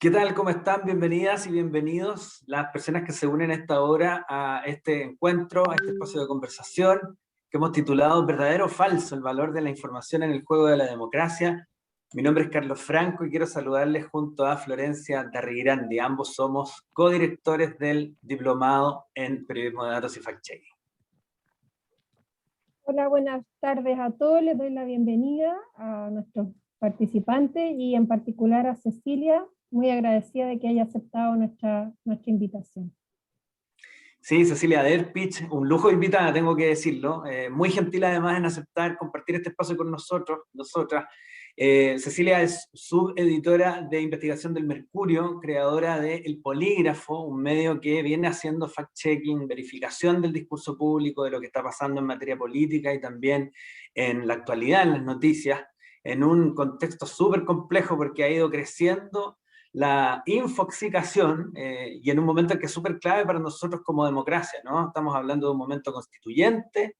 ¿Qué tal? ¿Cómo están? Bienvenidas y bienvenidos las personas que se unen a esta hora a este encuentro, a este espacio de conversación que hemos titulado ¿Verdadero o falso? El valor de la información en el juego de la democracia. Mi nombre es Carlos Franco y quiero saludarles junto a Florencia Darrigrandi. Ambos somos codirectores del Diplomado en Periodismo de Datos y Fact-Checking. Hola, buenas tardes a todos. Les doy la bienvenida a nuestros participantes y en particular a Cecilia, muy agradecida de que haya aceptado nuestra invitación. Sí, Cecilia Derpich, un lujo de invitada, tengo que decirlo. Muy gentil además en aceptar compartir este espacio con nosotras. Cecilia es subeditora de investigación del Mercurio, creadora de El Polígrafo, un medio que viene haciendo fact-checking, verificación del discurso público, de lo que está pasando en materia política y también en la actualidad, en las noticias, en un contexto súper complejo porque ha ido creciendo la infoxicación y en un momento que es súper clave para nosotros como democracia, ¿no? Estamos hablando de un momento constituyente,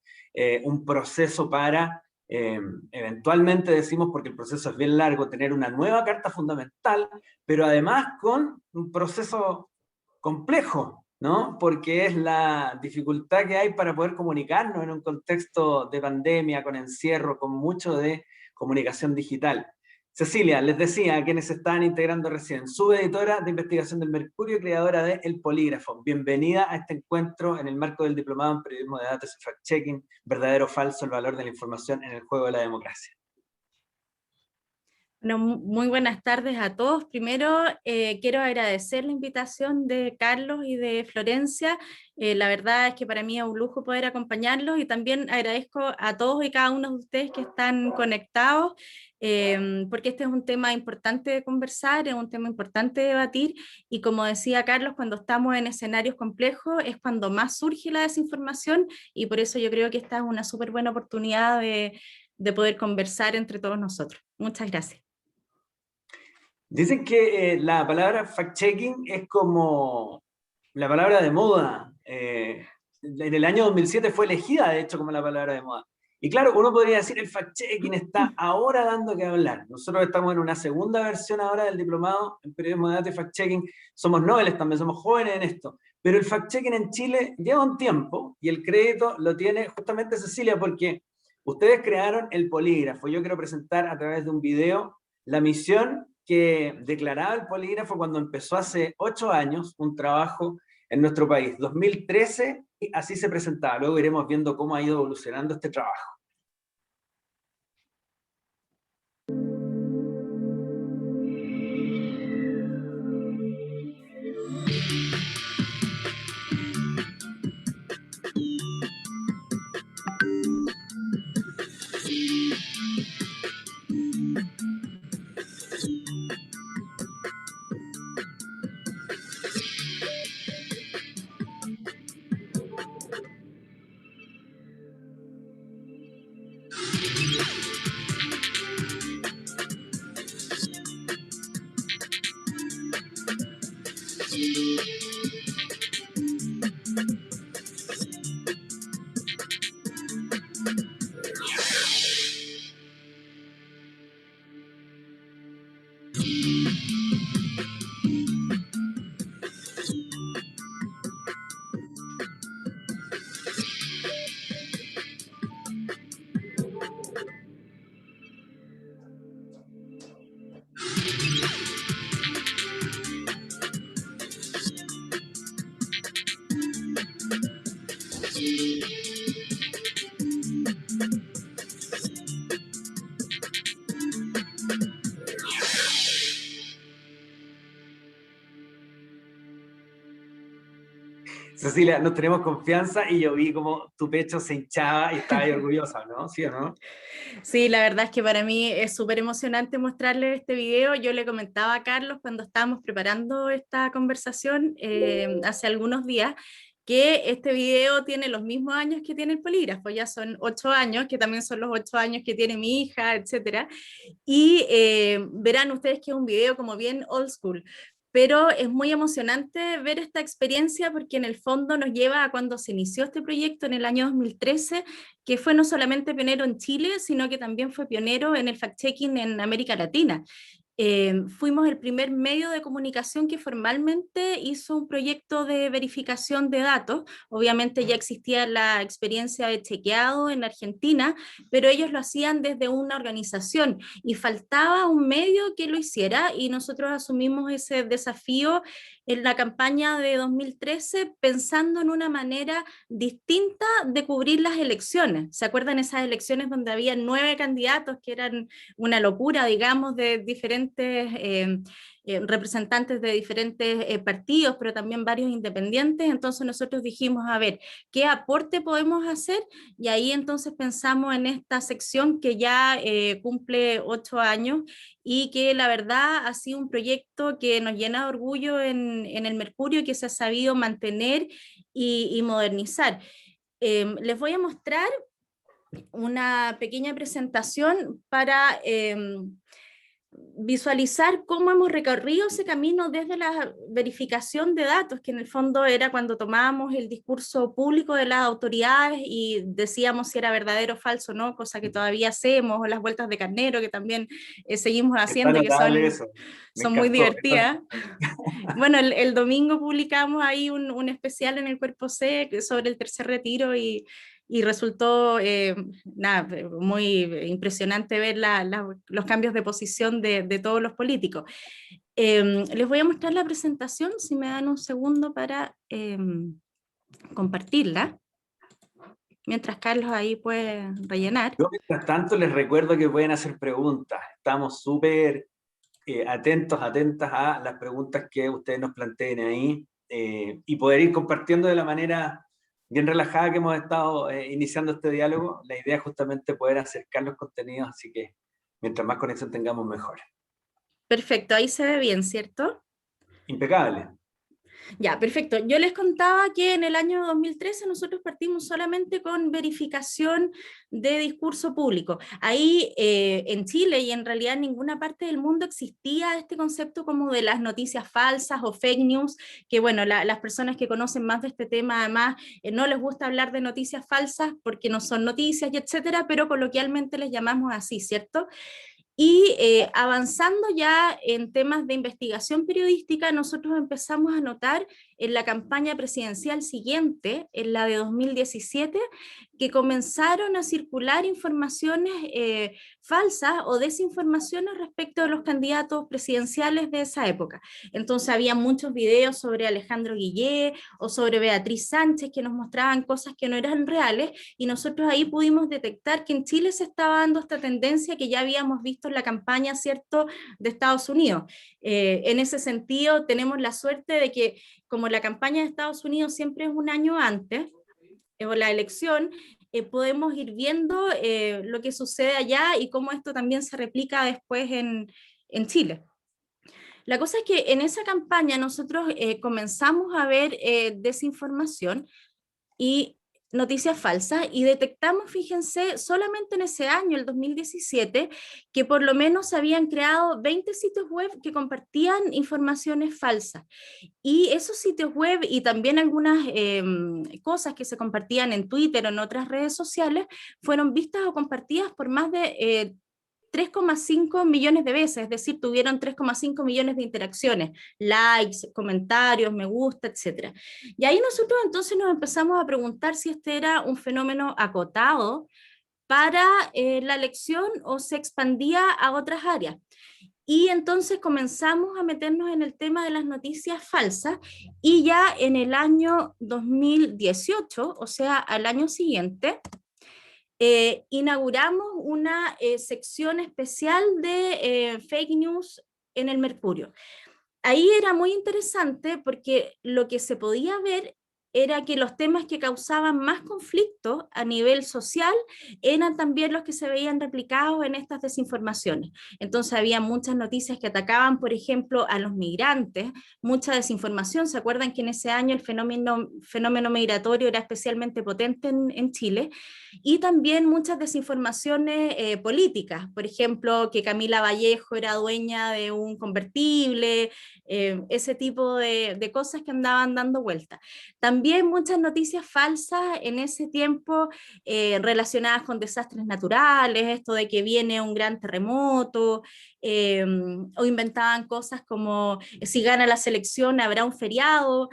un proceso para, eventualmente decimos, porque el proceso es bien largo, tener una nueva carta fundamental, pero además con un proceso complejo, ¿no? Porque es la dificultad que hay para poder comunicarnos en un contexto de pandemia, con encierro, con mucho de comunicación digital. Cecilia, les decía a quienes se estaban integrando recién, subeditora de investigación del Mercurio y creadora de El Polígrafo. Bienvenida a este encuentro en el marco del Diplomado en Periodismo de Datos y Fact-Checking, verdadero o falso, el valor de la información en el juego de la democracia. Bueno, muy buenas tardes a todos. Primero, quiero agradecer la invitación de Carlos y de Florencia. La verdad es que para mí es un lujo poder acompañarlos y también agradezco a todos y cada uno de ustedes que están conectados, porque este es un tema importante de conversar, es un tema importante de debatir y como decía Carlos, cuando estamos en escenarios complejos es cuando más surge la desinformación y por eso yo creo que esta es una súper buena oportunidad de poder conversar entre todos nosotros. Muchas gracias. Dicen que la palabra fact-checking es como la palabra de moda. En el año 2007 fue elegida, de hecho, como la palabra de moda. Y claro, uno podría decir el fact-checking está ahora dando que hablar. Nosotros estamos en una segunda versión ahora del diplomado en periodismo de datos y fact-checking. Somos noveles también, somos jóvenes en esto. Pero el fact-checking en Chile lleva un tiempo y el crédito lo tiene justamente Cecilia porque ustedes crearon el polígrafo. Yo quiero presentar a través de un video la misión que declaraba el polígrafo cuando empezó hace 8 años un trabajo en nuestro país, 2013, y así se presentaba. Luego iremos viendo cómo ha ido evolucionando este trabajo. Cecilia, nos tenemos confianza y yo vi como tu pecho se hinchaba y estaba ahí orgullosa, ¿no? ¿Sí o no? Sí, la verdad es que para mí es súper emocionante mostrarles este video. Yo le comentaba a Carlos cuando estábamos preparando esta conversación hace algunos días que este video tiene los mismos años que tiene el polígrafo, ya son 8 años, que también son los 8 años que tiene mi hija, etcétera. Y verán ustedes que es un video como bien old school, pero es muy emocionante ver esta experiencia porque en el fondo nos lleva a cuando se inició este proyecto en el año 2013, que fue no solamente pionero en Chile, sino que también fue pionero en el fact-checking en América Latina. fuimos el primer medio de comunicación que formalmente hizo un proyecto de verificación de datos. Obviamente ya existía la experiencia de chequeado en Argentina, pero ellos lo hacían desde una organización y faltaba un medio que lo hiciera, y nosotros asumimos ese desafío en la campaña de 2013 pensando en una manera distinta de cubrir las elecciones. ¿Se acuerdan esas elecciones donde había 9 candidatos que eran una locura, digamos, de diferentes representantes de diferentes partidos, pero también varios independientes? Entonces nosotros dijimos, a ver, ¿qué aporte podemos hacer? Y ahí entonces pensamos en esta sección que ya cumple 8 años y que la verdad ha sido un proyecto que nos llena de orgullo en el Mercurio, que se ha sabido mantener y modernizar. Les voy a mostrar una pequeña presentación para visualizar cómo hemos recorrido ese camino desde la verificación de datos, que en el fondo era cuando tomábamos el discurso público de las autoridades y decíamos si era verdadero o falso, ¿no? Cosa que todavía hacemos, o las vueltas de carnero, que también seguimos haciendo, y que son muy divertidas. Bueno, el domingo publicamos ahí un especial en el Cuerpo C sobre el tercer retiro, y resultó muy impresionante ver los cambios de posición de todos los políticos. Les voy a mostrar la presentación, si me dan un segundo para compartirla, mientras Carlos ahí puede rellenar. Yo, mientras tanto, les recuerdo que pueden hacer preguntas. Estamos súper atentas a las preguntas que ustedes nos planteen ahí, y poder ir compartiendo de la manera bien relajada que hemos estado iniciando este diálogo. La idea es justamente poder acercar los contenidos, así que mientras más conexión tengamos, mejor. Perfecto, ahí se ve bien, ¿cierto? Impecable. Ya, perfecto. Yo les contaba que en el año 2013 nosotros partimos solamente con verificación de discurso público. Ahí en Chile y en realidad en ninguna parte del mundo existía este concepto como de las noticias falsas o fake news, que bueno, las personas que conocen más de este tema además no les gusta hablar de noticias falsas porque no son noticias y etcétera, pero coloquialmente les llamamos así, ¿cierto? Y avanzando ya en temas de investigación periodística, nosotros empezamos a notar en la campaña presidencial siguiente, en la de 2017, que comenzaron a circular informaciones falsas o desinformaciones respecto de los candidatos presidenciales de esa época. Entonces había muchos videos sobre Alejandro Guillé o sobre Beatriz Sánchez que nos mostraban cosas que no eran reales, y nosotros ahí pudimos detectar que en Chile se estaba dando esta tendencia que ya habíamos visto en la campaña, ¿cierto?, de Estados Unidos. En ese sentido, tenemos la suerte de que, como la campaña de Estados Unidos siempre es un año antes, o la elección, podemos ir viendo lo que sucede allá y cómo esto también se replica después en Chile. La cosa es que en esa campaña nosotros comenzamos a ver desinformación y noticias falsas, y detectamos, fíjense, solamente en ese año, el 2017, que por lo menos se habían creado 20 sitios web que compartían informaciones falsas. Y esos sitios web y también algunas cosas que se compartían en Twitter o en otras redes sociales fueron vistas o compartidas por más de 3,5 millones de veces, es decir, tuvieron 3,5 millones de interacciones, likes, comentarios, me gusta, etc. Y ahí nosotros entonces nos empezamos a preguntar si este era un fenómeno acotado para la elección o se expandía a otras áreas. Y entonces comenzamos a meternos en el tema de las noticias falsas, y ya en el año 2018, o sea, al año siguiente, inauguramos una sección especial de fake news en el Mercurio. Ahí era muy interesante porque lo que se podía ver era que los temas que causaban más conflicto a nivel social eran también los que se veían replicados en estas desinformaciones. Entonces había muchas noticias que atacaban, por ejemplo, a los migrantes, mucha desinformación. ¿Se acuerdan que en ese año el fenómeno migratorio era especialmente potente en Chile? Y también muchas desinformaciones políticas, por ejemplo, que Camila Vallejo era dueña de un convertible, ese tipo de cosas que andaban dando vuelta. También también muchas noticias falsas en ese tiempo relacionadas con desastres naturales, esto de que viene un gran terremoto, o inventaban cosas como si gana la selección habrá un feriado,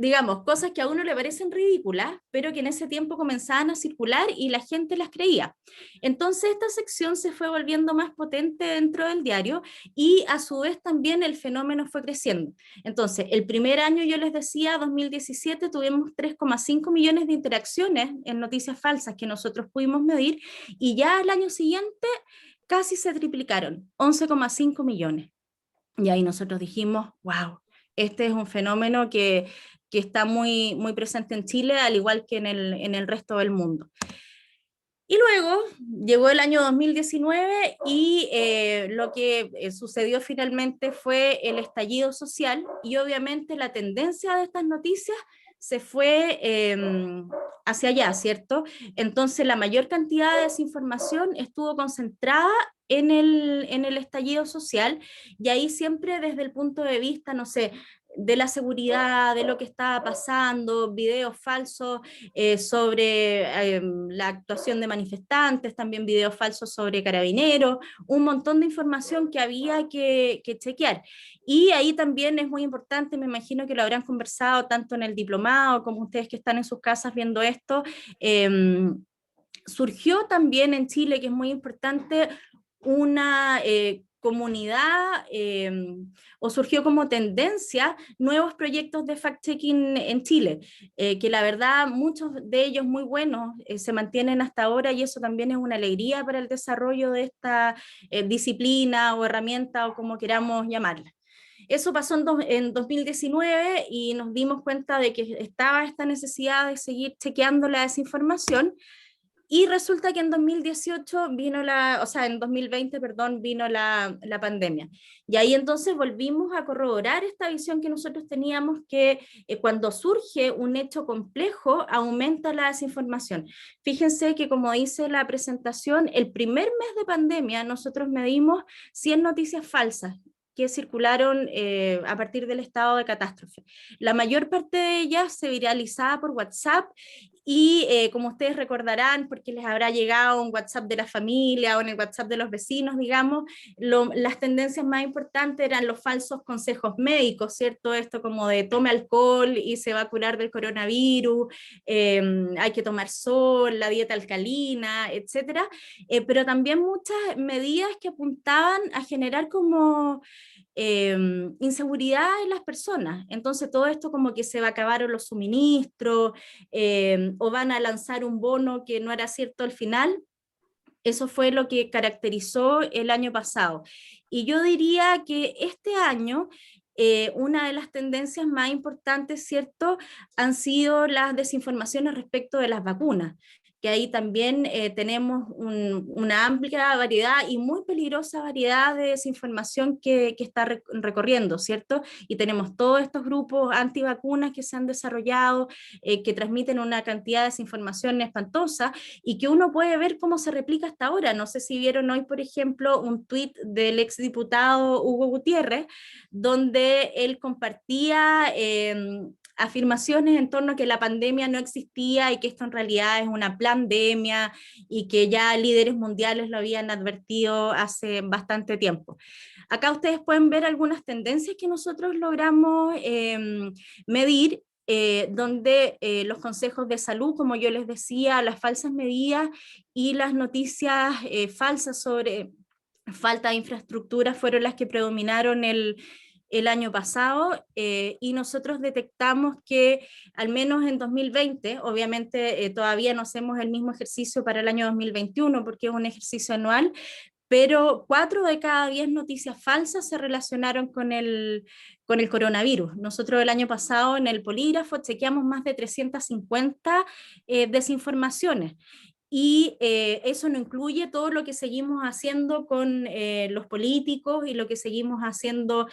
digamos, cosas que a uno le parecen ridículas, pero que en ese tiempo comenzaban a circular y la gente las creía. Entonces esta sección se fue volviendo más potente dentro del diario y a su vez también el fenómeno fue creciendo. Entonces, el primer año, yo les decía, 2017, tuvimos 3,5 millones de interacciones en noticias falsas que nosotros pudimos medir, y ya el año siguiente casi se triplicaron, 11,5 millones. Y ahí nosotros dijimos, wow, este es un fenómeno que está muy, muy presente en Chile, al igual que en el resto del mundo. Y luego llegó el año 2019 y lo que sucedió finalmente fue el estallido social, y obviamente la tendencia de estas noticias se fue hacia allá, ¿cierto? Entonces la mayor cantidad de desinformación estuvo concentrada en el estallido social, y ahí siempre desde el punto de vista, no sé, de la seguridad, de lo que estaba pasando, videos falsos sobre la actuación de manifestantes, también videos falsos sobre carabineros, un montón de información que había que chequear. Y ahí también es muy importante, me imagino que lo habrán conversado tanto en el diplomado como ustedes que están en sus casas viendo esto, surgió también en Chile, que es muy importante, una comunidad o surgió como tendencia nuevos proyectos de fact-checking en Chile, que la verdad muchos de ellos muy buenos se mantienen hasta ahora, y eso también es una alegría para el desarrollo de esta disciplina o herramienta o como queramos llamarla. Eso pasó en 2019 y nos dimos cuenta de que estaba esta necesidad de seguir chequeando la desinformación. Y resulta que en 2018 vino en 2020, perdón, vino la pandemia. Y ahí entonces volvimos a corroborar esta visión que nosotros teníamos, que cuando surge un hecho complejo, aumenta la desinformación. Fíjense que, como dice la presentación, el primer mes de pandemia nosotros medimos 100 noticias falsas que circularon a partir del estado de catástrofe. La mayor parte de ellas se viralizaba por WhatsApp, y como ustedes recordarán, porque les habrá llegado un WhatsApp de la familia o en el WhatsApp de los vecinos, digamos, las tendencias más importantes eran los falsos consejos médicos, ¿cierto? Esto como de tome alcohol y se va a curar del coronavirus, hay que tomar sol, la dieta alcalina, etcétera, pero también muchas medidas que apuntaban a generar como inseguridad en las personas. Entonces todo esto como que se va a acabar los suministros, o van a lanzar un bono que no era cierto al final. Eso fue lo que caracterizó el año pasado. Y yo diría que este año una de las tendencias más importantes, ¿cierto?, han sido las desinformaciones respecto de las vacunas, que ahí también tenemos una amplia variedad y muy peligrosa variedad de desinformación que está recorriendo, ¿cierto? Y tenemos todos estos grupos antivacunas que se han desarrollado, que transmiten una cantidad de desinformación espantosa y que uno puede ver cómo se replica hasta ahora. No sé si vieron hoy, por ejemplo, un tuit del exdiputado Hugo Gutiérrez, donde él compartía afirmaciones en torno a que la pandemia no existía y que esto en realidad es una pandemia, y que ya líderes mundiales lo habían advertido hace bastante tiempo. Acá ustedes pueden ver algunas tendencias que nosotros logramos medir, donde los consejos de salud, como yo les decía, las falsas medidas y las noticias falsas sobre falta de infraestructura fueron las que predominaron el año pasado, y nosotros detectamos que al menos en 2020, obviamente todavía no hacemos el mismo ejercicio para el año 2021 porque es un ejercicio anual, pero 4 de cada 10 noticias falsas se relacionaron con el coronavirus. Nosotros el año pasado en el polígrafo chequeamos más de 350 desinformaciones. Y eso no incluye todo lo que seguimos haciendo con los políticos y lo que seguimos haciendo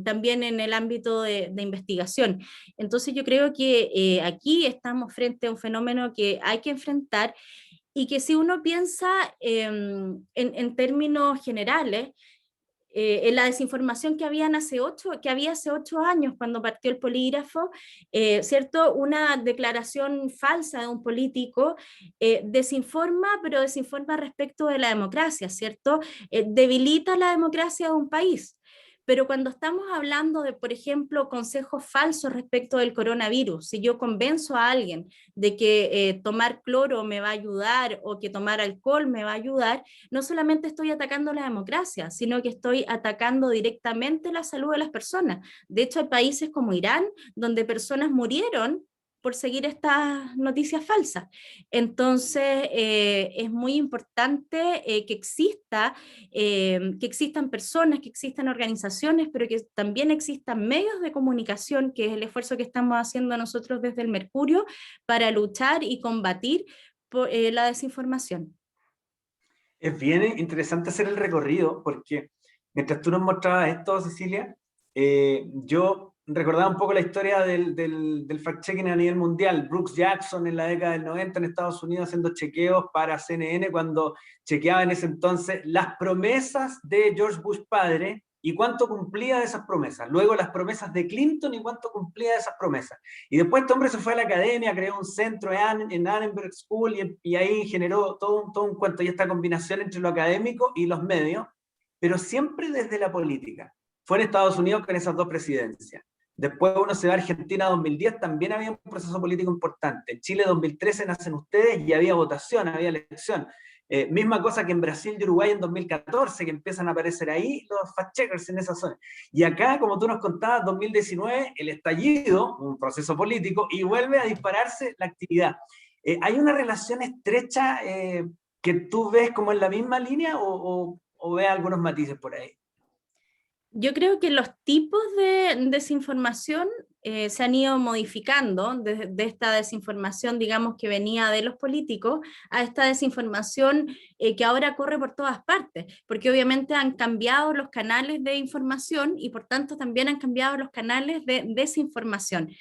también en el ámbito de investigación. Entonces yo creo que aquí estamos frente a un fenómeno que hay que enfrentar, y que si uno piensa en términos generales, en la desinformación que había hace 8 años cuando partió el polígrafo, ¿cierto? Una declaración falsa de un político desinforma, pero desinforma respecto de la democracia, ¿cierto? Debilita la democracia de un país. Pero cuando estamos hablando de, por ejemplo, consejos falsos respecto del coronavirus, si yo convenzo a alguien de que tomar cloro me va a ayudar o que tomar alcohol me va a ayudar, no solamente estoy atacando la democracia, sino que estoy atacando directamente la salud de las personas. De hecho, hay países como Irán donde personas murieron por seguir estas noticias falsas. Entonces, es muy importante que existan personas, que existan organizaciones, pero que también existan medios de comunicación, que es el esfuerzo que estamos haciendo nosotros desde el Mercurio para luchar y combatir la desinformación. Es bien interesante hacer el recorrido, porque mientras tú nos mostrabas esto, Cecilia, yo recordaba un poco la historia del fact-checking a nivel mundial. Brooks Jackson en la década del 90 en Estados Unidos haciendo chequeos para CNN cuando chequeaba en ese entonces las promesas de George Bush padre y cuánto cumplía de esas promesas. Luego las promesas de Clinton y cuánto cumplía de esas promesas. Y después este hombre se fue a la academia, creó un centro en Annenberg School y ahí generó todo un cuento y esta combinación entre lo académico y los medios, pero siempre desde la política. Fue en Estados Unidos con esas dos presidencias. Después uno se va a Argentina 2010, también había un proceso político importante. En Chile 2013 nacen ustedes y había votación, había elección. Misma cosa que en Brasil y Uruguay en 2014, que empiezan a aparecer ahí los fact-checkers en esa zona. Y acá, como tú nos contabas, 2019, el estallido, un proceso político, y vuelve a dispararse la actividad. ¿Hay una relación estrecha que tú ves como en la misma línea o ves algunos matices por ahí? Yo creo que los tipos de desinformación se han ido modificando de esta desinformación, digamos, que venía de los políticos, a esta desinformación que ahora corre por todas partes, porque obviamente han cambiado los canales de información y por tanto también han cambiado los canales de desinformación.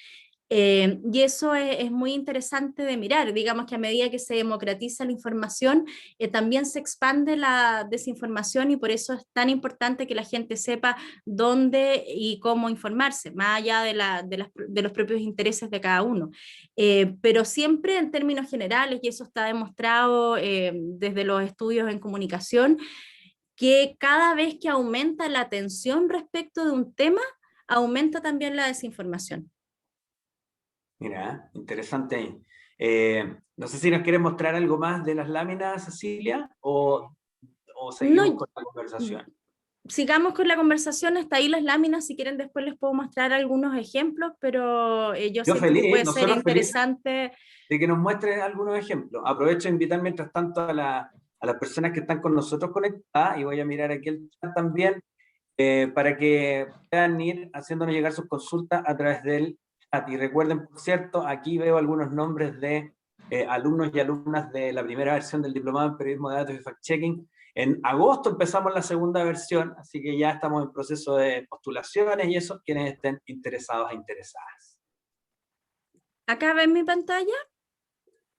Y eso es muy interesante de mirar, digamos que a medida que se democratiza la información, también se expande la desinformación y por eso es tan importante que la gente sepa dónde y cómo informarse, más allá de los propios intereses de cada uno. Pero siempre en términos generales, y eso está demostrado desde los estudios en comunicación, que cada vez que aumenta la atención respecto de un tema, aumenta también la desinformación. Mira, interesante ahí. No sé si nos quieres mostrar algo más de las láminas, Cecilia, o seguimos No, con la conversación. sigamos con la conversación, hasta ahí las láminas, si quieren después les puedo mostrar algunos ejemplos, pero yo Yo siento que feliz, puede ser nosotros felices interesante. de que nos muestres algunos ejemplos. Aprovecho de invitar mientras tanto a las personas que están con nosotros conectadas, y voy a mirar aquí el chat también, para que puedan ir haciéndonos llegar sus consultas a través del chat. Y recuerden, por cierto, aquí veo algunos nombres de alumnos y alumnas de la primera versión del Diplomado en Periodismo de Datos y Fact-Checking. En agosto empezamos la segunda versión, así que ya estamos en proceso de postulaciones y eso, quienes estén interesados e interesadas. Acá ven mi pantalla.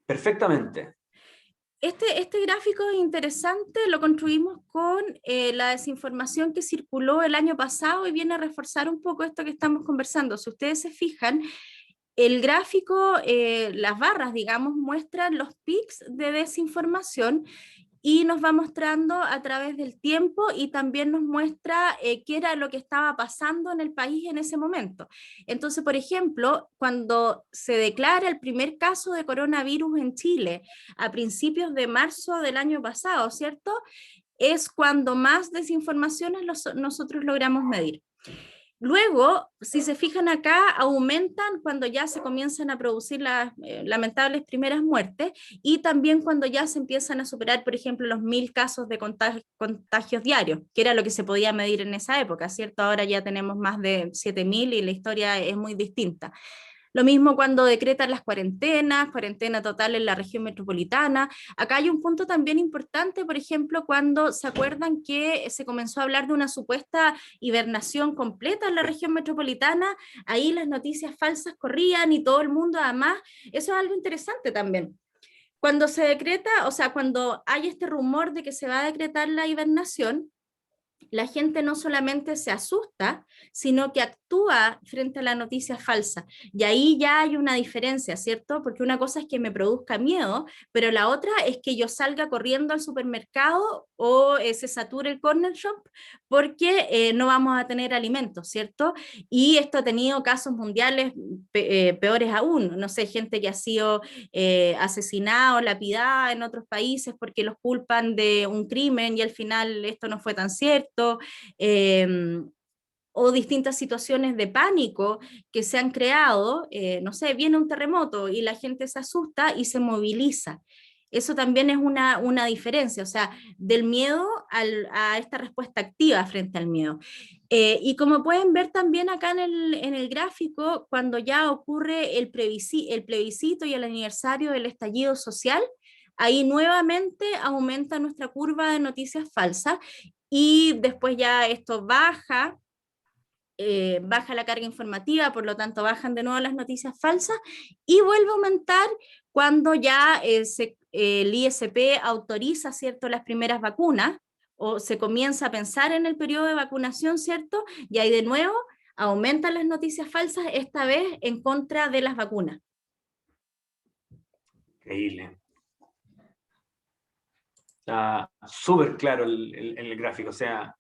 Perfectamente. Este gráfico es interesante, lo construimos con la desinformación que circuló el año pasado y viene a reforzar un poco esto que estamos conversando. Si ustedes se fijan, el gráfico, las barras, digamos, muestran los pics de desinformación y nos va mostrando a través del tiempo y también nos muestra qué era lo que estaba pasando en el país en ese momento. Entonces, por ejemplo, cuando se declara el primer caso de coronavirus en Chile a principios de marzo del año pasado, ¿cierto? Es cuando más desinformaciones nosotros logramos medir. Luego, si se fijan acá, aumentan cuando ya se comienzan a producir las lamentables primeras muertes y también cuando ya se empiezan a superar, por ejemplo, los 1000 casos de contagios diarios, que era lo que se podía medir en esa época, ¿cierto? Ahora ya tenemos más de 7000 y la historia es muy distinta. Lo mismo cuando decretan las cuarentena total en la región metropolitana. Acá hay un punto también importante, por ejemplo, cuando se acuerdan que se comenzó a hablar de una supuesta hibernación completa en la región metropolitana, ahí las noticias falsas corrían y todo el mundo además, eso es algo interesante también. Cuando se decreta, o sea, cuando hay este rumor de que se va a decretar la hibernación, la gente no solamente se asusta, sino que actúa frente a la noticia falsa. Y ahí ya hay una diferencia, ¿cierto? Porque una cosa es que me produzca miedo, pero la otra es que yo salga corriendo al supermercado o se sature el corner shop porque no vamos a tener alimentos, ¿cierto? Y esto ha tenido casos mundiales peores aún. No sé, gente que ha sido asesinada o lapidada en otros países porque los culpan de un crimen y al final esto no fue tan cierto, o distintas situaciones de pánico que se han creado, no sé, viene un terremoto y la gente se asusta y se moviliza. Eso también es una diferencia, o sea, del miedo a esta respuesta activa frente al miedo. Y como pueden ver también acá en el gráfico, cuando ya ocurre el plebiscito y el aniversario del estallido social, ahí nuevamente aumenta nuestra curva de noticias falsas y después ya esto baja la carga informativa, por lo tanto bajan de nuevo las noticias falsas y vuelve a aumentar cuando ya el ISP autoriza, ¿cierto?, las primeras vacunas o se comienza a pensar en el periodo de vacunación, ¿cierto? Y ahí de nuevo aumentan las noticias falsas, esta vez en contra de las vacunas. Increíble. Está súper claro el gráfico, o sea,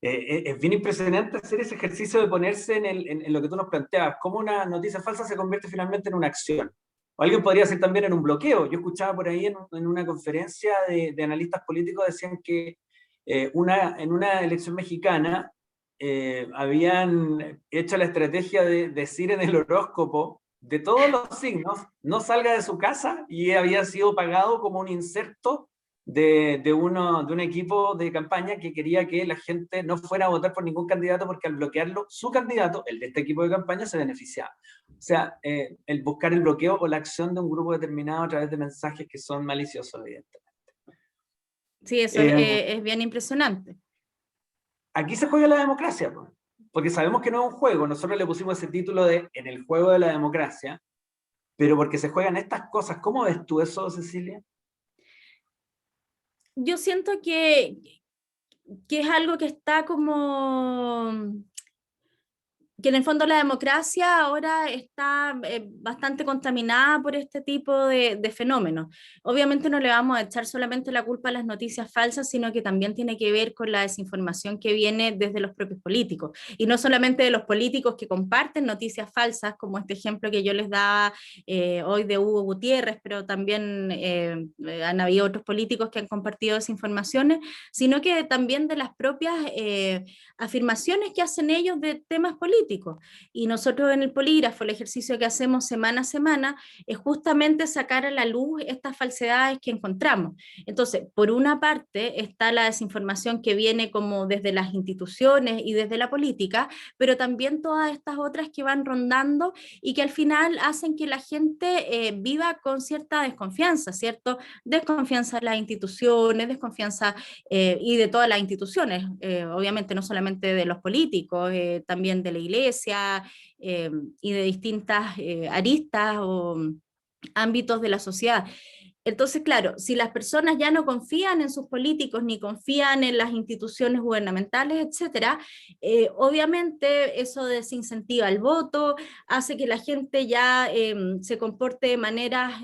es bien impresionante hacer ese ejercicio de ponerse en lo que tú nos planteabas, cómo una noticia falsa se convierte finalmente en una acción. O alguien podría decir también en un bloqueo. Yo escuchaba por ahí en una conferencia de analistas políticos, decían que en una elección mexicana habían hecho la estrategia de decir en el horóscopo de todos los signos, no salga de su casa, y había sido pagado como un inserto de un equipo de campaña que quería que la gente no fuera a votar por ningún candidato porque al bloquearlo, su candidato, el de este equipo de campaña, se beneficiaba. O sea, el buscar el bloqueo o la acción de un grupo determinado a través de mensajes que son maliciosos, evidentemente. Sí, eso es bien impresionante. Aquí se juega la democracia, porque sabemos que no es un juego. Nosotros le pusimos ese título de En el juego de la democracia, pero porque se juegan estas cosas. ¿Cómo ves tú eso, Cecilia? Yo siento que es algo que está como que en el fondo la democracia ahora está bastante contaminada por este tipo de fenómenos. Obviamente no le vamos a echar solamente la culpa a las noticias falsas, sino que también tiene que ver con la desinformación que viene desde los propios políticos. Y no solamente de los políticos que comparten noticias falsas, como este ejemplo que yo les daba hoy de Hugo Gutiérrez, pero también han habido otros políticos que han compartido desinformaciones, sino que también de las propias afirmaciones que hacen ellos de temas políticos. Y nosotros en el polígrafo, el ejercicio que hacemos semana a semana, es justamente sacar a la luz estas falsedades que encontramos. Entonces, por una parte está la desinformación que viene como desde las instituciones y desde la política, pero también todas estas otras que van rondando y que al final hacen que la gente viva con cierta desconfianza, ¿cierto? Desconfianza de las instituciones, desconfianza y de todas las instituciones, obviamente no solamente de los políticos, también de la iglesia y de distintas aristas o ámbitos de la sociedad. Entonces, claro, si las personas ya no confían en sus políticos ni confían en las instituciones gubernamentales, etcétera, obviamente eso desincentiva el voto, hace que la gente ya se comporte de maneras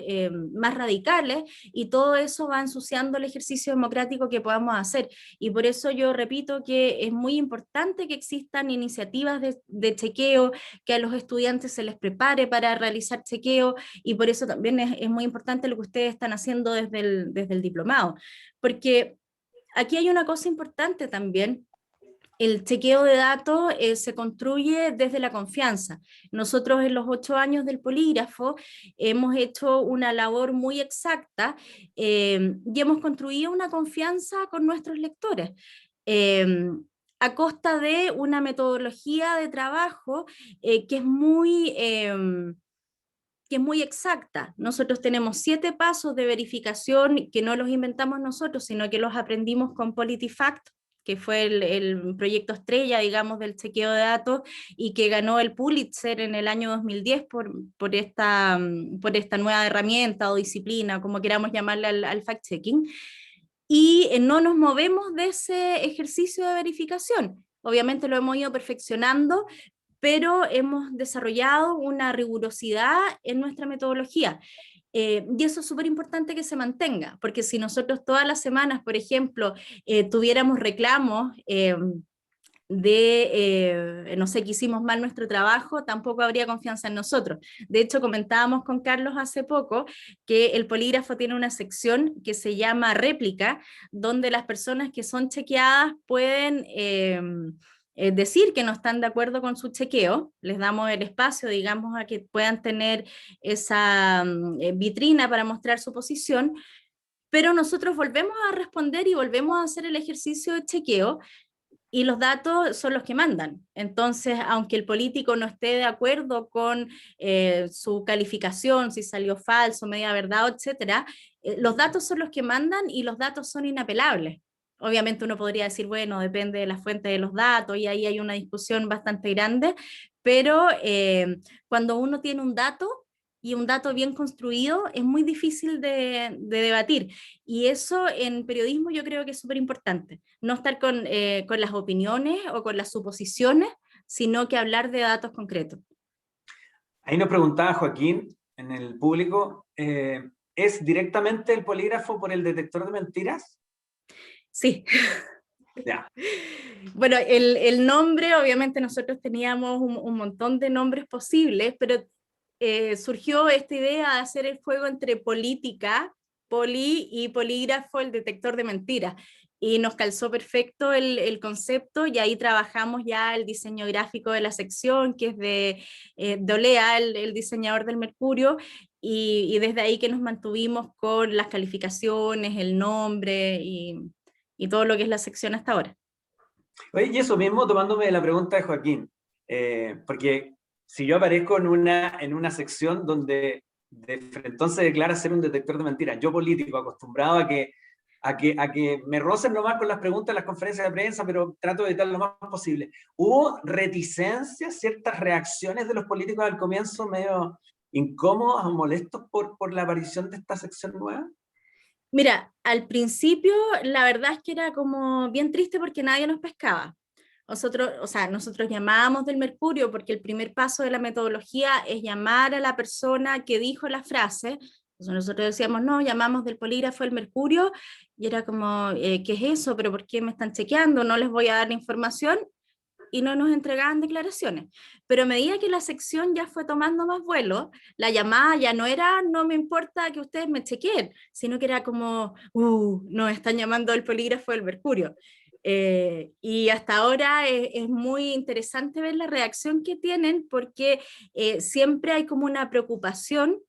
más radicales y todo eso va ensuciando el ejercicio democrático que podamos hacer. Y por eso yo repito que es muy importante que existan iniciativas de chequeo, que a los estudiantes se les prepare para realizar chequeo, y por eso también es muy importante lo que ustedes están haciendo desde el diplomado, porque aquí hay una cosa importante también. El chequeo de datos se construye desde la confianza. Nosotros en los 8 años del polígrafo hemos hecho una labor muy exacta y hemos construido una confianza con nuestros lectores. A costa de una metodología de trabajo que es muy exacta. Nosotros tenemos 7 pasos de verificación que no los inventamos nosotros, sino que los aprendimos con PolitiFact, que fue el proyecto estrella, digamos, del chequeo de datos y que ganó el Pulitzer en el año 2010 por esta nueva herramienta o disciplina, como queramos llamarle al fact-checking. y no nos movemos de ese ejercicio de verificación. Obviamente lo hemos ido perfeccionando, pero hemos desarrollado una rigurosidad en nuestra metodología. Y eso es súper importante que se mantenga, porque si nosotros todas las semanas, por ejemplo, tuviéramos reclamos no sé, que hicimos mal nuestro trabajo, tampoco habría confianza en nosotros. De hecho, comentábamos con Carlos hace poco que el polígrafo tiene una sección que se llama réplica, donde las personas que son chequeadas pueden decir que no están de acuerdo con su chequeo, les damos el espacio, digamos, a que puedan tener esa vitrina para mostrar su posición, pero nosotros volvemos a responder y volvemos a hacer el ejercicio de chequeo, y los datos son los que mandan. Entonces, aunque el político no esté de acuerdo con su calificación, si salió falso, media verdad, etcétera, los datos son los que mandan y los datos son inapelables. Obviamente uno podría decir, bueno, depende de la fuente de los datos, y ahí hay una discusión bastante grande, pero cuando uno tiene un dato, y un dato bien construido, es muy difícil de debatir. Y eso en periodismo yo creo que es súper importante. No estar con las opiniones o con las suposiciones, sino que hablar de datos concretos. Ahí nos preguntaba Joaquín, en el público, ¿es directamente el polígrafo por el detector de mentiras? Sí. Ya. Bueno, el nombre, obviamente nosotros teníamos un montón de nombres posibles, pero surgió esta idea de hacer el juego entre política, poli, y polígrafo, el detector de mentiras. Y nos calzó perfecto el concepto, y ahí trabajamos ya el diseño gráfico de la sección, que es de Olea, el diseñador del Mercurio, y desde ahí que nos mantuvimos con las calificaciones, el nombre y todo lo que es la sección hasta ahora. Oye, y eso mismo tomándome la pregunta de Joaquín, porque si yo aparezco en una sección donde de frente se declara ser un detector de mentiras, yo político acostumbrado a que me rocen nomás con las preguntas en las conferencias de prensa, pero trato de evitar lo más posible. ¿Hubo reticencias, ciertas reacciones de los políticos al comienzo medio incómodos o molestos por la aparición de esta sección nueva? Mira, al principio la verdad es que era como bien triste porque nadie nos pescaba. Nosotros llamábamos del Mercurio porque el primer paso de la metodología es llamar a la persona que dijo la frase. Entonces nosotros decíamos, no, llamamos del polígrafo del Mercurio, y era como, ¿qué es eso? ¿Pero por qué me están chequeando? No les voy a dar la información, y no nos entregaban declaraciones. Pero a medida que la sección ya fue tomando más vuelo, la llamada ya no era, no me importa que ustedes me chequeen, sino que era como, nos están llamando del polígrafo del Mercurio. Y hasta ahora es muy interesante ver la reacción que tienen, porque siempre hay como una preocupación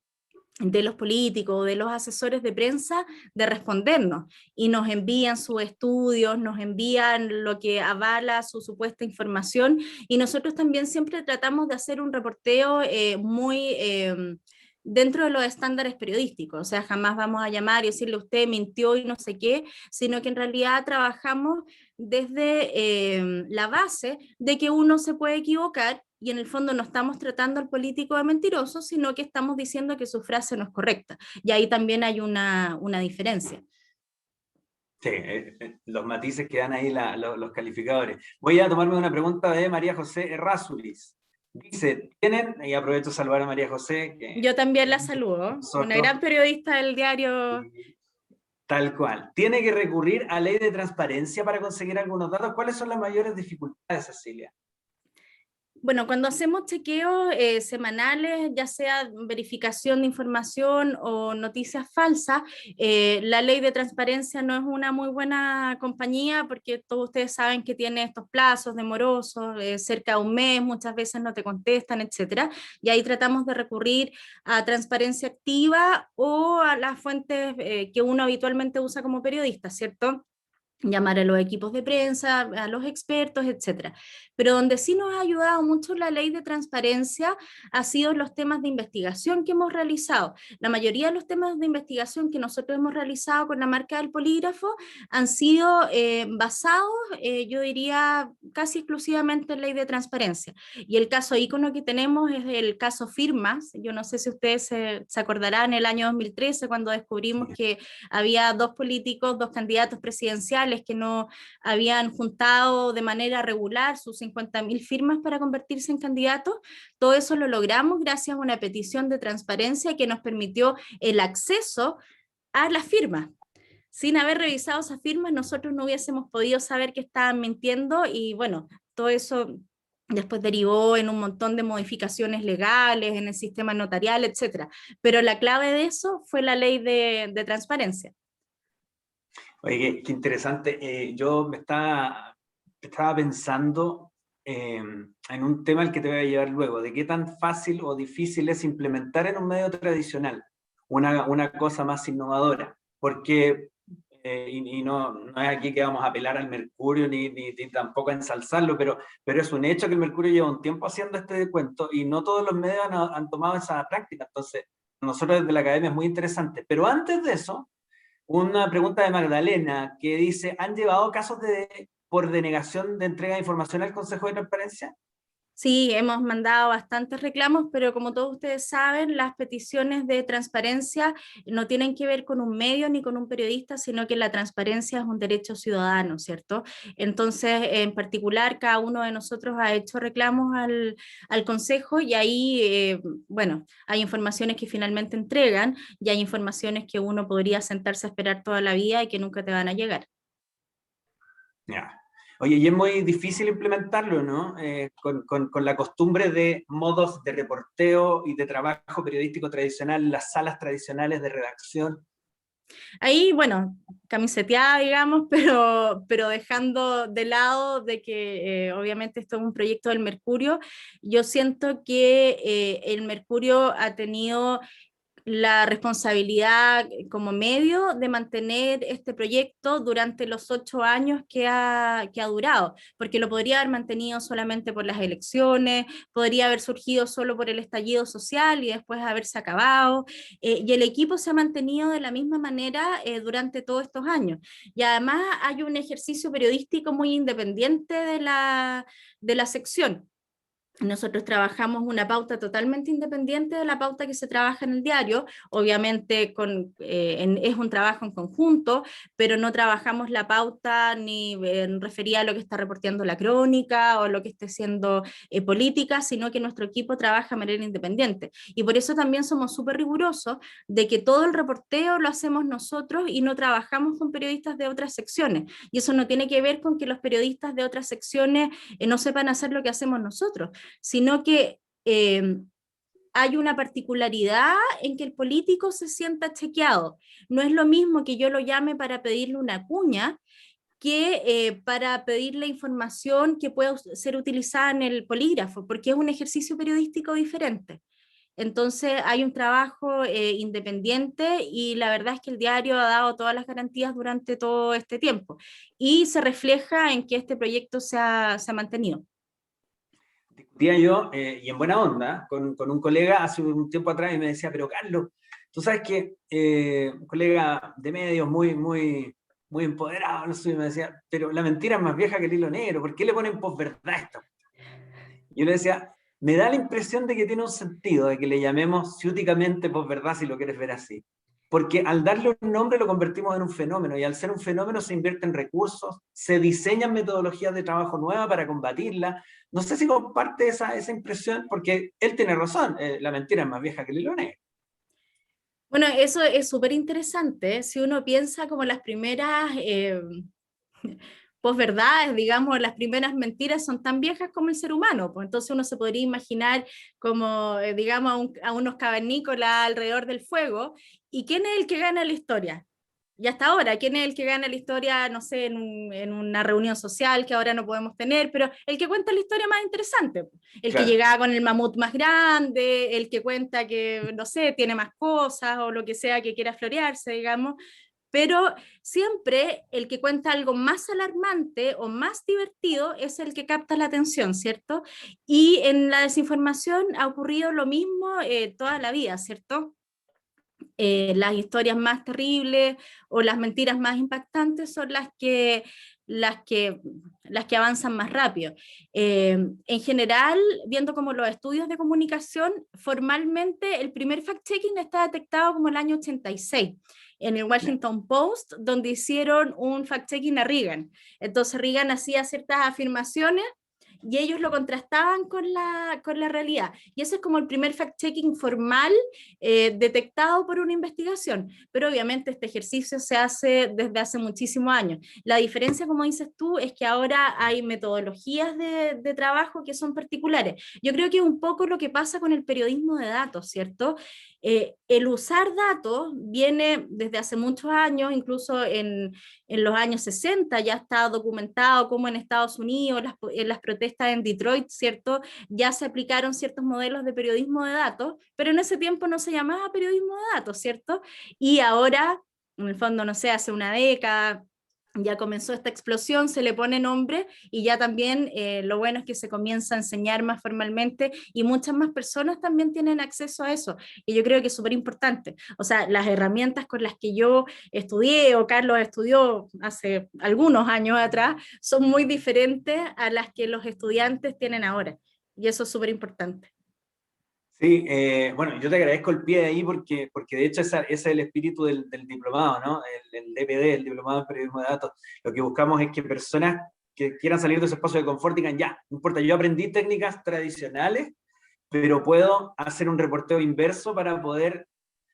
de los políticos, de los asesores de prensa, de respondernos, y nos envían sus estudios, nos envían lo que avala su supuesta información, y nosotros también siempre tratamos de hacer un reporteo muy dentro de los estándares periodísticos. O sea, jamás vamos a llamar y decirle usted mintió y no sé qué, sino que en realidad trabajamos desde la base de que uno se puede equivocar, y en el fondo no estamos tratando al político de mentiroso, sino que estamos diciendo que su frase no es correcta. Y ahí también hay una diferencia. Sí, los matices que dan ahí los calificadores. Voy a tomarme una pregunta de María José Errázuriz. Dice, y aprovecho a saludar a María José. Yo también la saludo, una gran periodista del diario. Tal cual. ¿Tiene que recurrir a ley de transparencia para conseguir algunos datos? ¿Cuáles son las mayores dificultades, Cecilia? Bueno, cuando hacemos chequeos semanales, ya sea verificación de información o noticias falsas, la ley de transparencia no es una muy buena compañía, porque todos ustedes saben que tiene estos plazos demorosos, cerca de un mes, muchas veces no te contestan, etcétera. Y ahí tratamos de recurrir a transparencia activa o a las fuentes que uno habitualmente usa como periodista, ¿cierto? llamar a los equipos de prensa, a los expertos, etcétera. Pero donde sí nos ha ayudado mucho la ley de transparencia ha sido los temas de investigación que hemos realizado. La mayoría de los temas de investigación que nosotros hemos realizado con la marca del polígrafo han sido basados, yo diría, casi exclusivamente en ley de transparencia. Y el caso ícono que tenemos es el caso Firmas. Yo no sé si ustedes se acordarán, en el año 2013, cuando descubrimos que había dos políticos, dos candidatos presidenciales que no habían juntado de manera regular sus 50.000 firmas para convertirse en candidatos. Todo eso lo logramos gracias a una petición de transparencia que nos permitió el acceso a las firmas. Sin haber revisado esas firmas, nosotros no hubiésemos podido saber que estaban mintiendo, y bueno, todo eso después derivó en un montón de modificaciones legales, en el sistema notarial, etcétera. Pero la clave de eso fue la ley de transparencia. Oye, qué interesante. Yo estaba pensando en un tema al que te voy a llevar luego, de qué tan fácil o difícil es implementar en un medio tradicional una cosa más innovadora, porque, y no es aquí que vamos a apelar al Mercurio ni tampoco a ensalzarlo, pero es un hecho que el Mercurio lleva un tiempo haciendo este cuento y no todos los medios han tomado esa práctica. Entonces, nosotros desde la academia es muy interesante. Pero antes de eso, una pregunta de Magdalena que dice, ¿han llevado casos por denegación de entrega de información al Consejo de Transparencia? Sí, hemos mandado bastantes reclamos, pero como todos ustedes saben, las peticiones de transparencia no tienen que ver con un medio ni con un periodista, sino que la transparencia es un derecho ciudadano, ¿cierto? Entonces, en particular, cada uno de nosotros ha hecho reclamos al Consejo, y ahí, bueno, hay informaciones que finalmente entregan y hay informaciones que uno podría sentarse a esperar toda la vida y que nunca te van a llegar. Ya. Oye, y es muy difícil implementarlo, ¿no? Con la costumbre de modos de reporteo y de trabajo periodístico tradicional, las salas tradicionales de redacción. Ahí, bueno, camiseteada, digamos, pero dejando de lado de que obviamente esto es un proyecto del Mercurio. Yo siento que el Mercurio ha tenido la responsabilidad como medio de mantener este proyecto durante los 8 años que ha durado, porque lo podría haber mantenido solamente por las elecciones, podría haber surgido solo por el estallido social y después haberse acabado, y el equipo se ha mantenido de la misma manera durante todos estos años. Y además hay un ejercicio periodístico muy independiente de la sección. Nosotros trabajamos una pauta totalmente independiente de la pauta que se trabaja en el diario, obviamente es un trabajo en conjunto, pero no trabajamos la pauta ni refería a lo que está reporteando la crónica o lo que esté siendo política, sino que nuestro equipo trabaja de manera independiente. Y por eso también somos súper rigurosos de que todo el reporteo lo hacemos nosotros y no trabajamos con periodistas de otras secciones. Y eso no tiene que ver con que los periodistas de otras secciones no sepan hacer lo que hacemos nosotros, sino que hay una particularidad en que el político se sienta chequeado. No es lo mismo que yo lo llame para pedirle una cuña que para pedirle información que pueda ser utilizada en el polígrafo, porque es un ejercicio periodístico diferente. Entonces hay un trabajo independiente, y la verdad es que el diario ha dado todas las garantías durante todo este tiempo y se refleja en que este proyecto se ha mantenido. Discutía yo, y en buena onda, con un colega hace un tiempo atrás y me decía, pero Carlos, tú sabes que un colega de medios muy empoderado, no sé, y me decía, pero la mentira es más vieja que el hilo negro, ¿por qué le ponen posverdad a esto? Yo le decía, me da la impresión de que tiene un sentido, de que le llamemos ciúticamente posverdad, si lo quieres ver así. Porque al darle un nombre lo convertimos en un fenómeno, y al ser un fenómeno se invierten recursos, se diseñan metodologías de trabajo nuevas para combatirla. No sé si comparte esa impresión, porque él tiene razón, la mentira es más vieja que el hilo negro. Bueno, eso es súper interesante. Si uno piensa como las primeras posverdades, digamos, las primeras mentiras son tan viejas como el ser humano, pues entonces uno se podría imaginar como, digamos, a unos cavernícolas alrededor del fuego. ¿Y quién es el que gana la historia? Y hasta ahora, ¿quién es el que gana la historia, no sé, en una reunión social que ahora no podemos tener, pero el que cuenta la historia más interesante? El Claro. que llegaba con el mamut más grande, el que cuenta que, no sé, tiene más cosas o lo que sea que quiera florearse, digamos. pero siempre el que cuenta algo más alarmante o más divertido es el que capta la atención, ¿cierto? Y en la desinformación ha ocurrido lo mismo toda la vida, ¿cierto? Las historias más terribles o las mentiras más impactantes son las que, las que avanzan más rápido. En general, viendo como los estudios de comunicación, formalmente el primer fact-checking está detectado como el año 86 en el Washington Post, donde hicieron un fact-checking a Reagan. Entonces Reagan hacía ciertas afirmaciones y ellos lo contrastaban con la realidad. Y ese es como el primer fact-checking formal detectado por una investigación. Pero obviamente este ejercicio se hace desde hace muchísimos años. La diferencia, como dices tú, es que ahora hay metodologías de trabajo que son particulares. Yo creo que es un poco lo que pasa con el periodismo de datos, ¿cierto? El usar datos viene desde hace muchos años, incluso en los años 60 ya está documentado como en Estados Unidos, en las protestas en Detroit, ¿cierto? Ya se aplicaron ciertos modelos de periodismo de datos, pero en ese tiempo no se llamaba periodismo de datos, ¿cierto? Y ahora, en el fondo, no sé, hace una década, ya comenzó esta explosión, se le pone nombre y ya también lo bueno es que se comienza a enseñar más formalmente y muchas más personas también tienen acceso a eso. Y yo creo que es súper importante. O sea, las herramientas con las que yo estudié o Carlos estudió hace algunos años atrás son muy diferentes a las que los estudiantes tienen ahora. Y eso es súper importante. Sí, bueno, yo te agradezco el pie de ahí porque de hecho ese es el espíritu del diplomado, ¿no? El DPD, el Diplomado en Periodismo de Datos. Lo que buscamos es que personas que quieran salir de ese espacio de confort digan, ya, no importa, yo aprendí técnicas tradicionales, pero puedo hacer un reporteo inverso para poder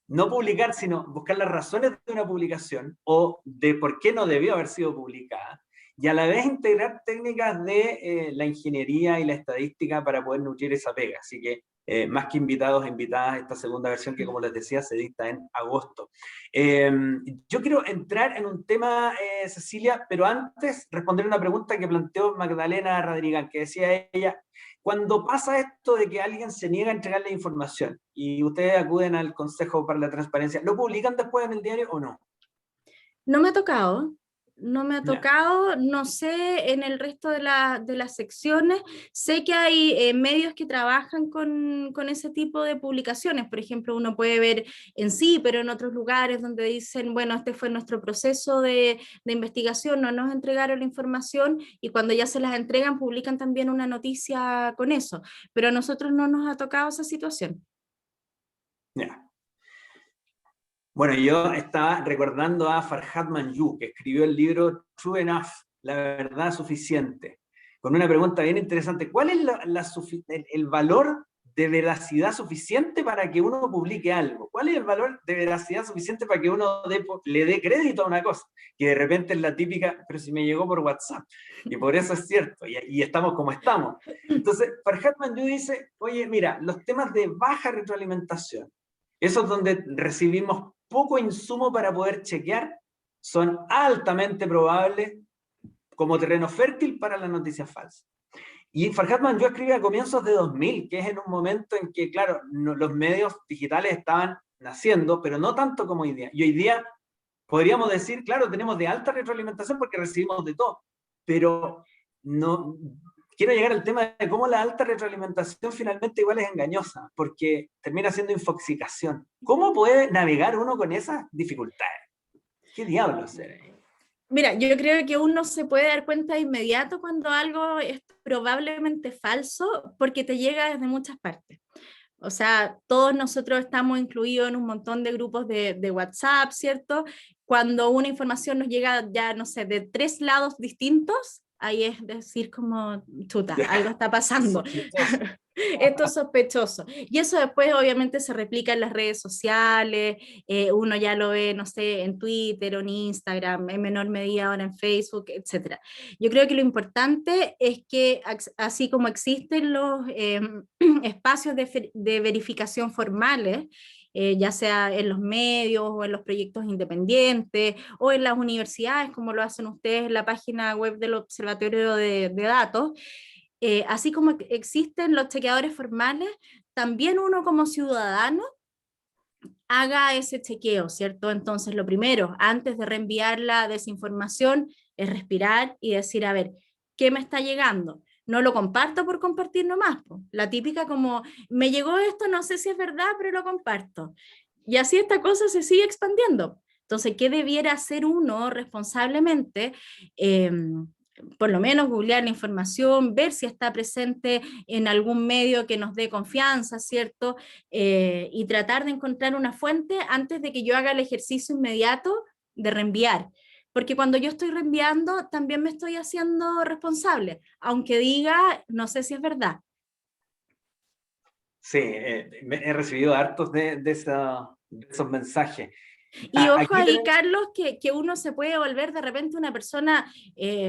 no publicar, sino buscar las razones de una publicación o de por qué no debió haber sido publicada, y a la vez integrar técnicas de la ingeniería y la estadística para poder nutrir esa pega. Así que más que invitados, invitadas, esta segunda versión que, como les decía, se dicta en agosto. Yo quiero entrar en un tema, Cecilia, pero antes responder una pregunta que planteó Magdalena Radrigán, que decía ella, cuando pasa esto de que alguien se niega a entregar la información y ustedes acuden al Consejo para la Transparencia, ¿lo publican después en el diario o no? No me ha tocado, no me ha Ya. tocado, no sé en el resto de las secciones, sé que hay medios que trabajan con ese tipo de publicaciones, por ejemplo, uno puede ver en sí, pero en otros lugares donde dicen, bueno, este fue nuestro proceso de investigación, no nos entregaron la información y cuando ya se las entregan publican también una noticia con eso, pero a nosotros no nos ha tocado esa situación. Ya. Bueno, yo estaba recordando a Farhad Manjoo, que escribió el libro True Enough, la verdad suficiente, con una pregunta bien interesante. ¿Cuál es el valor de veracidad suficiente para que uno publique algo? ¿Cuál es el valor de veracidad suficiente para que uno le dé crédito a una cosa? Que de repente es la típica, pero si me llegó por WhatsApp, y por eso es cierto, y estamos como estamos. Entonces, Farhad Manjoo dice, oye, mira, los temas de baja retroalimentación, esos donde recibimos poco insumo para poder chequear, son altamente probables como terreno fértil para la noticia falsa. Y Farhad Manjoo escribe a comienzos de 2000, que es en un momento en que, claro, los medios digitales estaban naciendo, pero no tanto como hoy día. Y hoy día podríamos decir, claro, tenemos de alta retroalimentación porque recibimos de todo, pero no, quiero llegar al tema de cómo la alta retroalimentación finalmente igual es engañosa, porque termina siendo infoxicación. ¿Cómo puede navegar uno con esas dificultades? ¿Qué diablos será? Mira, yo creo que uno se puede dar cuenta de inmediato cuando algo es probablemente falso porque te llega desde muchas partes. O sea, todos nosotros estamos incluidos en un montón de grupos de WhatsApp, ¿cierto? Cuando una información nos llega ya, no sé, de 3 lados distintos, ahí es decir como, chuta, algo está pasando. Esto es sospechoso. Y eso después obviamente se replica en las redes sociales, uno ya lo ve, no sé, en Twitter o en Instagram, en menor medida ahora en Facebook, etc. Yo creo que lo importante es que así como existen los espacios de verificación formales, ya sea en los medios o en los proyectos independientes o en las universidades, como lo hacen ustedes en la página web del Observatorio de Datos, así como existen los chequeadores formales, también uno como ciudadano haga ese chequeo, ¿cierto? Entonces, lo primero, antes de reenviar la desinformación, es respirar y decir, a ver, ¿qué me está llegando? No lo comparto por compartir nomás, po. La típica como, me llegó esto, no sé si es verdad, pero lo comparto. Y así esta cosa se sigue expandiendo. Entonces, ¿qué debiera hacer uno responsablemente? Por lo menos googlear la información, ver si está presente en algún medio que nos dé confianza, ¿cierto? Y tratar de encontrar una fuente antes de que yo haga el ejercicio inmediato de reenviar. Porque cuando yo estoy reenviando, también me estoy haciendo responsable, aunque diga, no sé si es verdad. Sí, he recibido hartos de esos mensajes. Y ojo Aquí ahí, tenemos, Carlos, que uno se puede volver de repente una persona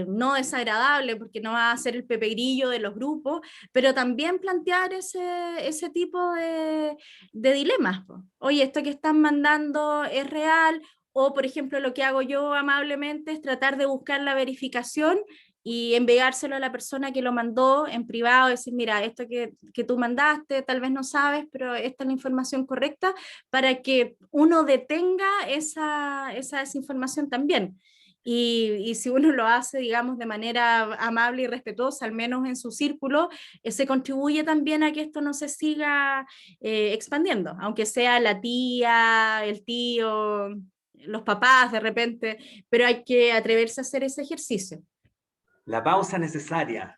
no desagradable, porque no va a ser el Pepe Grillo de los grupos, pero también plantear ese tipo de dilemas, po. Oye, esto que están mandando es real, o por ejemplo, lo que hago yo amablemente es tratar de buscar la verificación y enviárselo a la persona que lo mandó en privado, decir, mira, esto que tú mandaste, tal vez no sabes, pero esta es la información correcta, para que uno detenga esa desinformación también. Y si uno lo hace, digamos, de manera amable y respetuosa, al menos en su círculo, se contribuye también a que esto no se siga expandiendo, aunque sea la tía, el tío, los papás de repente, pero hay que atreverse a hacer ese ejercicio. la pausa necesaria.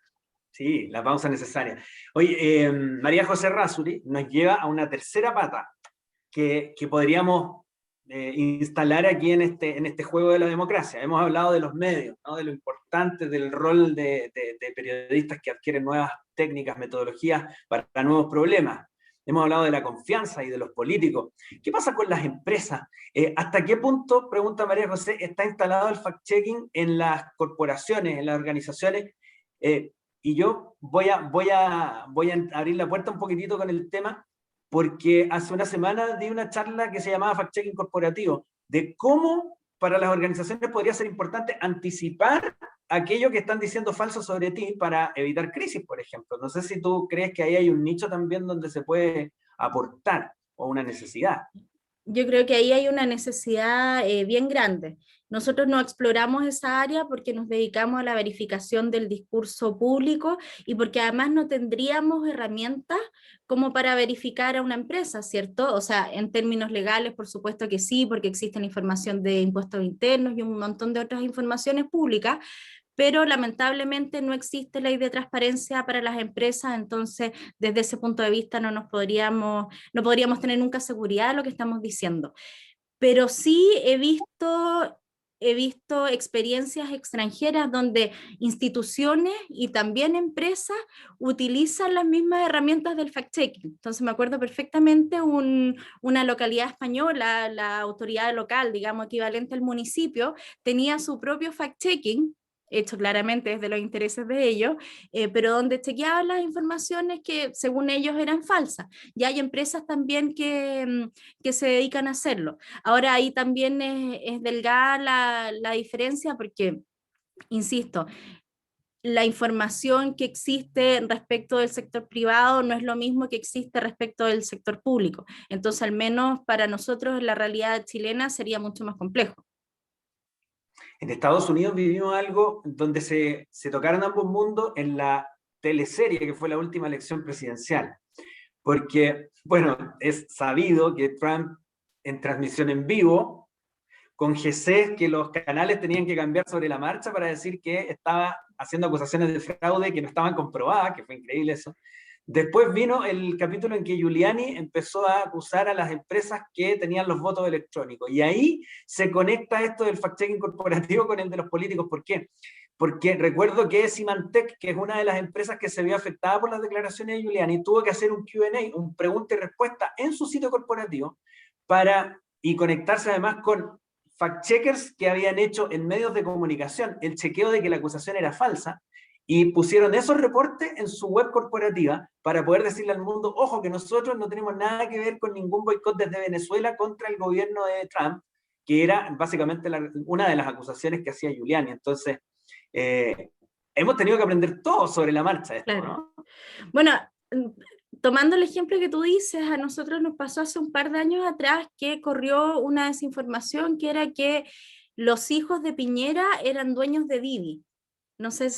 Sí, la pausa necesaria. Oye, María José Razuri nos lleva a una tercera pata que podríamos instalar aquí en este juego de la democracia. Hemos hablado de los medios, ¿no? De lo importante del rol de periodistas que adquieren nuevas técnicas, metodologías para nuevos problemas. Hemos hablado de la confianza y de los políticos. ¿Qué pasa con las empresas? ¿Hasta qué punto, pregunta María José, está instalado el fact-checking en las corporaciones, en las organizaciones? Y yo voy a abrir la puerta un poquitito con el tema, porque hace una semana di una charla que se llamaba Fact-Checking Corporativo, de cómo para las organizaciones podría ser importante anticipar aquello que están diciendo falso sobre ti para evitar crisis, por ejemplo. No sé si tú crees que ahí hay un nicho también donde se puede aportar o una necesidad. Yo creo que ahí hay una necesidad bien grande. Nosotros no exploramos esa área porque nos dedicamos a la verificación del discurso público y porque además no tendríamos herramientas como para verificar a una empresa, ¿cierto? O sea, en términos legales, por supuesto que sí, porque existen información de impuestos internos y un montón de otras informaciones públicas, pero lamentablemente no existe ley de transparencia para las empresas, entonces desde ese punto de vista no podríamos tener nunca seguridad de lo que estamos diciendo. Pero sí he visto experiencias extranjeras donde instituciones y también empresas utilizan las mismas herramientas del fact-checking. Entonces me acuerdo perfectamente una localidad española, la autoridad local, digamos equivalente al municipio, tenía su propio fact-checking hecho claramente desde los intereses de ellos, pero donde chequeaban las informaciones que según ellos eran falsas. Y hay empresas también que se dedican a hacerlo. Ahora ahí también es delgada la diferencia porque, insisto, la información que existe respecto del sector privado no es lo mismo que existe respecto del sector público. Entonces, al menos para nosotros, la realidad chilena sería mucho más complejo. En Estados Unidos vivimos algo donde se tocaron ambos mundos en la teleserie que fue la última elección presidencial. Porque, bueno, es sabido que Trump en transmisión en vivo, con GC que los canales tenían que cambiar sobre la marcha para decir que estaba haciendo acusaciones de fraude que no estaban comprobadas, que fue increíble eso. Después vino el capítulo en que Giuliani empezó a acusar a las empresas que tenían los votos electrónicos. Y ahí se conecta esto del fact-checking corporativo con el de los políticos. ¿Por qué? Porque recuerdo que Symantec, que es una de las empresas que se vio afectada por las declaraciones de Giuliani, tuvo que hacer un Q&A, un pregunta y respuesta en su sitio corporativo y conectarse además con fact-checkers que habían hecho en medios de comunicación el chequeo de que la acusación era falsa, y pusieron esos reportes en su web corporativa para poder decirle al mundo, ojo, que nosotros no tenemos nada que ver con ningún boicot desde Venezuela contra el gobierno de Trump, que era básicamente una de las acusaciones que hacía Giuliani. Entonces, hemos tenido que aprender todo sobre la marcha esto, Claro. ¿no? Bueno, tomando el ejemplo que tú dices, a nosotros nos pasó hace un par de años atrás que corrió una desinformación que era que los hijos de Piñera eran dueños de Didi. No sé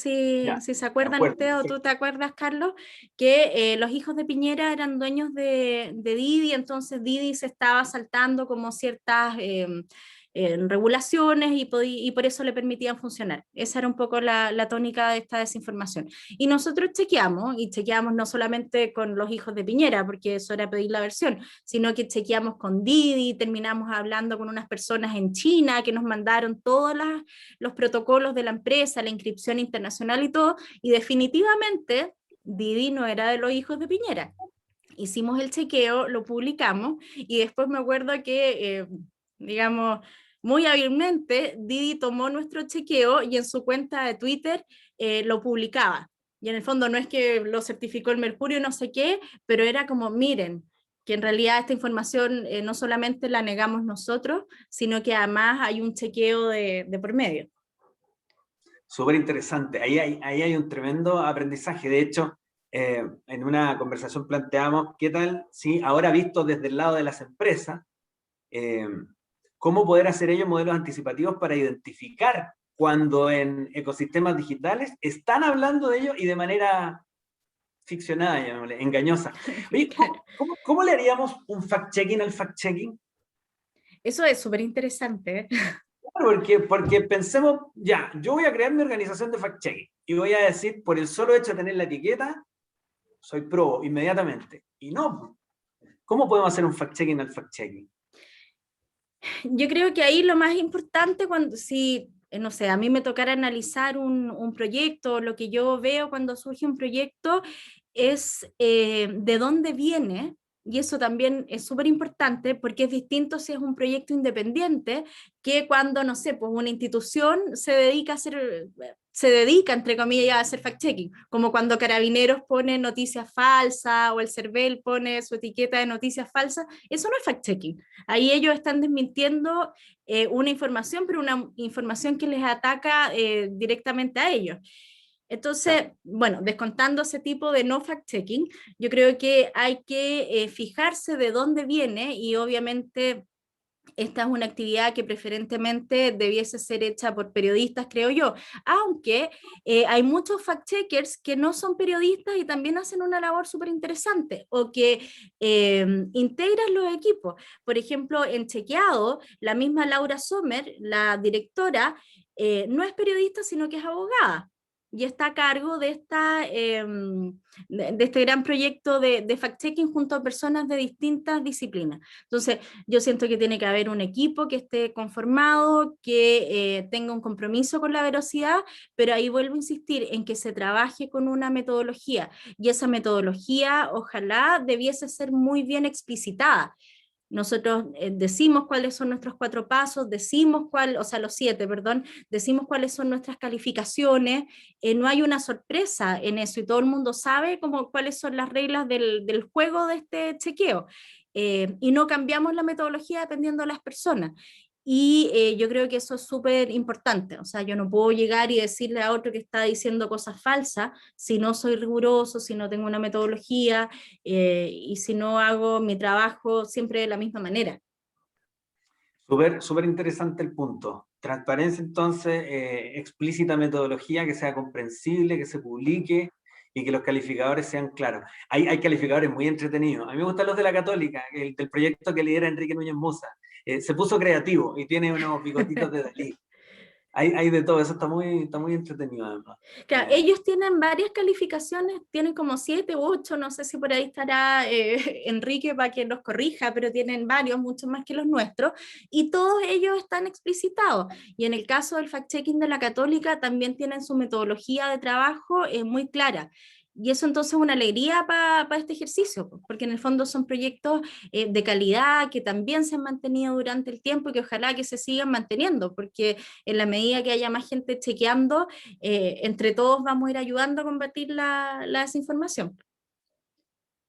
Ya, si se de acuerdan acuerdo, ustedes o tú te acuerdas, Carlos, que los hijos de Piñera eran dueños de Didi, entonces Didi se estaba saltando como ciertas regulaciones y por eso le permitían funcionar. Esa era un poco la tónica de esta desinformación. Y nosotros y chequeamos no solamente con los hijos de Piñera, porque eso era pedir la versión, sino que chequeamos con Didi, terminamos hablando con unas personas en China que nos mandaron todos los protocolos de la empresa, la inscripción internacional y todo, y definitivamente Didi no era de los hijos de Piñera. Hicimos el chequeo, lo publicamos y después me acuerdo que, digamos, muy hábilmente Didi tomó nuestro chequeo y en su cuenta de Twitter lo publicaba. Y en el fondo no es que lo certificó el Mercurio, no sé qué, pero era como, miren, que en realidad esta información no solamente la negamos nosotros, sino que además hay un chequeo de por medio. Súper interesante. Ahí hay un tremendo aprendizaje. De hecho, en una conversación planteamos, ¿qué tal si ahora visto desde el lado de las empresas, cómo poder hacer ellos modelos anticipativos para identificar cuando en ecosistemas digitales están hablando de ello y de manera ficcionada, llamémosle, engañosa? Oye, ¿cómo le haríamos un fact-checking al fact-checking? Eso es súper interesante. Claro, porque pensemos, ya, yo voy a crear mi organización de fact-checking y voy a decir, por el solo hecho de tener la etiqueta, soy pro inmediatamente. Y no, ¿cómo podemos hacer un fact-checking al fact-checking? Yo creo que ahí lo más importante cuando, si, no sé, a mí me tocara analizar un proyecto, lo que yo veo cuando surge un proyecto es de dónde viene, y eso también es súper importante porque es distinto si es un proyecto independiente que cuando, no sé, pues una institución se dedica, entre comillas, a hacer fact-checking, como cuando Carabineros pone noticias falsas o el CERVEL pone su etiqueta de noticias falsas, eso no es fact-checking. Ahí ellos están desmintiendo una información, pero una información que les ataca directamente a ellos. Entonces, bueno, descontando ese tipo de no fact-checking, yo creo que hay que fijarse de dónde viene y obviamente esta es una actividad que preferentemente debiese ser hecha por periodistas, creo yo, aunque hay muchos fact-checkers que no son periodistas y también hacen una labor súper interesante o que integran los equipos. Por ejemplo, en Chequeado, la misma Laura Sommer, la directora, no es periodista, sino que es abogada y está a cargo de este gran proyecto de fact-checking junto a personas de distintas disciplinas. Entonces, yo siento que tiene que haber un equipo que esté conformado, que tenga un compromiso con la veracidad, pero ahí vuelvo a insistir en que se trabaje con una metodología y esa metodología ojalá debiese ser muy bien explicitada. Nosotros decimos cuáles son nuestros 4 pasos, decimos los 7, perdón, decimos cuáles son nuestras calificaciones, no hay una sorpresa en eso y todo el mundo sabe cuáles son las reglas del juego de este chequeo. Y no cambiamos la metodología dependiendo de las personas. Y yo creo que eso es súper importante, o sea, yo no puedo llegar y decirle a otro que está diciendo cosas falsas si no soy riguroso, si no tengo una metodología y si no hago mi trabajo siempre de la misma manera. Súper interesante el punto. Transparencia, entonces, explícita metodología, que sea comprensible, que se publique y que los calificadores sean claros. Hay calificadores muy entretenidos. A mí me gustan los de la Católica, del proyecto que lidera Enrique Núñez Mosa. Se puso creativo y tiene unos bigotitos de Dalí. Hay de todo, eso está muy entretenido además. Claro, ellos tienen varias calificaciones, tienen como 7 u 8, no sé si por ahí estará Enrique para que los corrija, pero tienen varios, mucho más que los nuestros, y todos ellos están explicitados. Y en el caso del fact-checking de la Católica también tienen su metodología de trabajo muy clara. Y eso entonces es una alegría para este ejercicio, porque en el fondo son proyectos de calidad que también se han mantenido durante el tiempo y que ojalá que se sigan manteniendo, porque en la medida que haya más gente chequeando, entre todos vamos a ir ayudando a combatir la desinformación.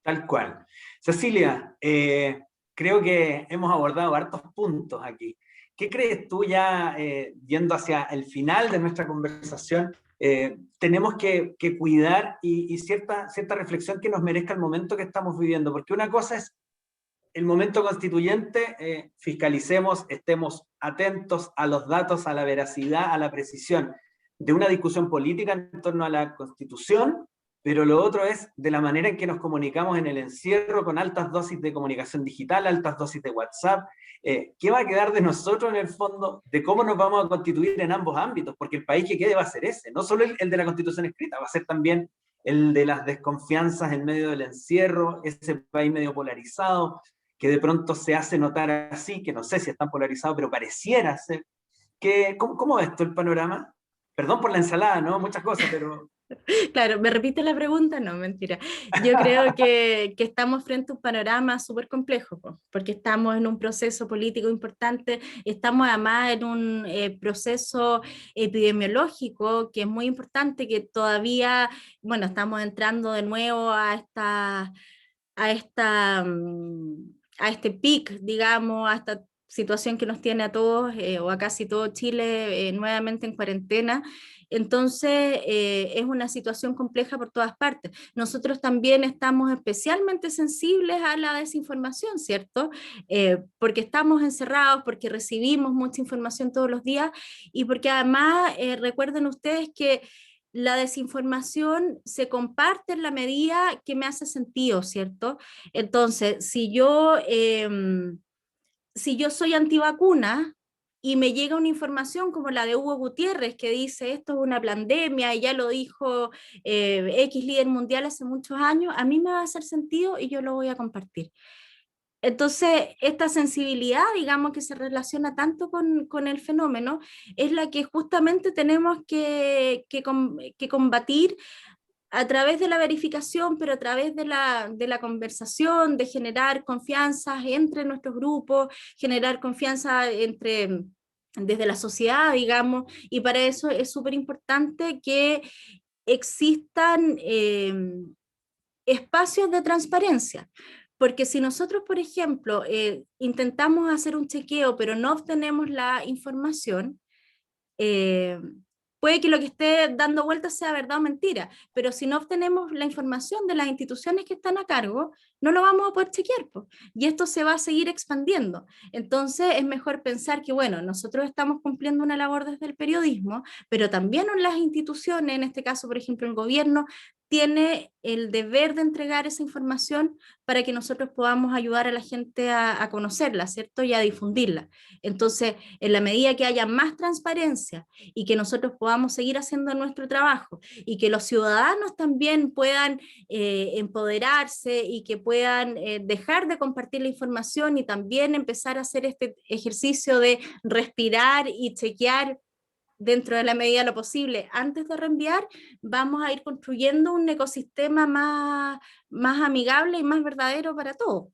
Tal cual. Cecilia, creo que hemos abordado hartos puntos aquí. ¿Qué crees tú ya, yendo hacia el final de nuestra conversación, tenemos que cuidar y cierta reflexión que nos merezca el momento que estamos viviendo, porque una cosa es el momento constituyente, fiscalicemos, estemos atentos a los datos, a la veracidad, a la precisión de una discusión política en torno a la Constitución, pero lo otro es de la manera en que nos comunicamos en el encierro, con altas dosis de comunicación digital, altas dosis de WhatsApp. ¿Qué va a quedar de nosotros en el fondo? De cómo nos vamos a constituir en ambos ámbitos, porque el país que quede va a ser ese, no solo el de la Constitución escrita, va a ser también el de las desconfianzas en medio del encierro, ese país medio polarizado, que de pronto se hace notar así, que no sé si están polarizados, pero pareciera ser. ¿Cómo ves tú el panorama? Perdón por la ensalada, ¿no? Muchas cosas, pero... Claro, ¿me repite la pregunta? No, mentira. Yo creo que estamos frente a un panorama súper complejo, porque estamos en un proceso político importante, estamos además en un proceso epidemiológico que es muy importante, que todavía, bueno, estamos entrando de nuevo a este pic, digamos, a esta situación que nos tiene a todos o a casi todo Chile nuevamente en cuarentena. Entonces, es una situación compleja por todas partes. Nosotros también estamos especialmente sensibles a la desinformación, ¿cierto? Porque estamos encerrados, porque recibimos mucha información todos los días y porque además, recuerden ustedes que la desinformación se comparte en la medida que me hace sentido, ¿cierto? Entonces, si yo soy antivacuna y me llega una información como la de Hugo Gutiérrez que dice esto es una pandemia y ya lo dijo X líder mundial hace muchos años, a mí me va a hacer sentido y yo lo voy a compartir. Entonces, esta sensibilidad, digamos, que se relaciona tanto con el fenómeno, es la que justamente tenemos que combatir a través de la verificación, pero a través de la conversación, de generar confianza entre nuestros grupos, generar confianza desde la sociedad, digamos, y para eso es súper importante que existan espacios de transparencia. Porque si nosotros, por ejemplo, intentamos hacer un chequeo, pero no obtenemos la información, eh, puede que lo que esté dando vueltas sea verdad o mentira, pero si no obtenemos la información de las instituciones que están a cargo, no lo vamos a poder chequear, po, y esto se va a seguir expandiendo. Entonces es mejor pensar que, bueno, nosotros estamos cumpliendo una labor desde el periodismo, pero también las instituciones, en este caso, por ejemplo, el gobierno, tiene el deber de entregar esa información para que nosotros podamos ayudar a la gente a conocerla, ¿cierto? Y a difundirla. Entonces, en la medida que haya más transparencia y que nosotros podamos seguir haciendo nuestro trabajo y que los ciudadanos también puedan empoderarse y que puedan dejar de compartir la información y también empezar a hacer este ejercicio de respirar y chequear dentro de la medida de lo posible antes de reenviar, vamos a ir construyendo un ecosistema más amigable y más verdadero para todos.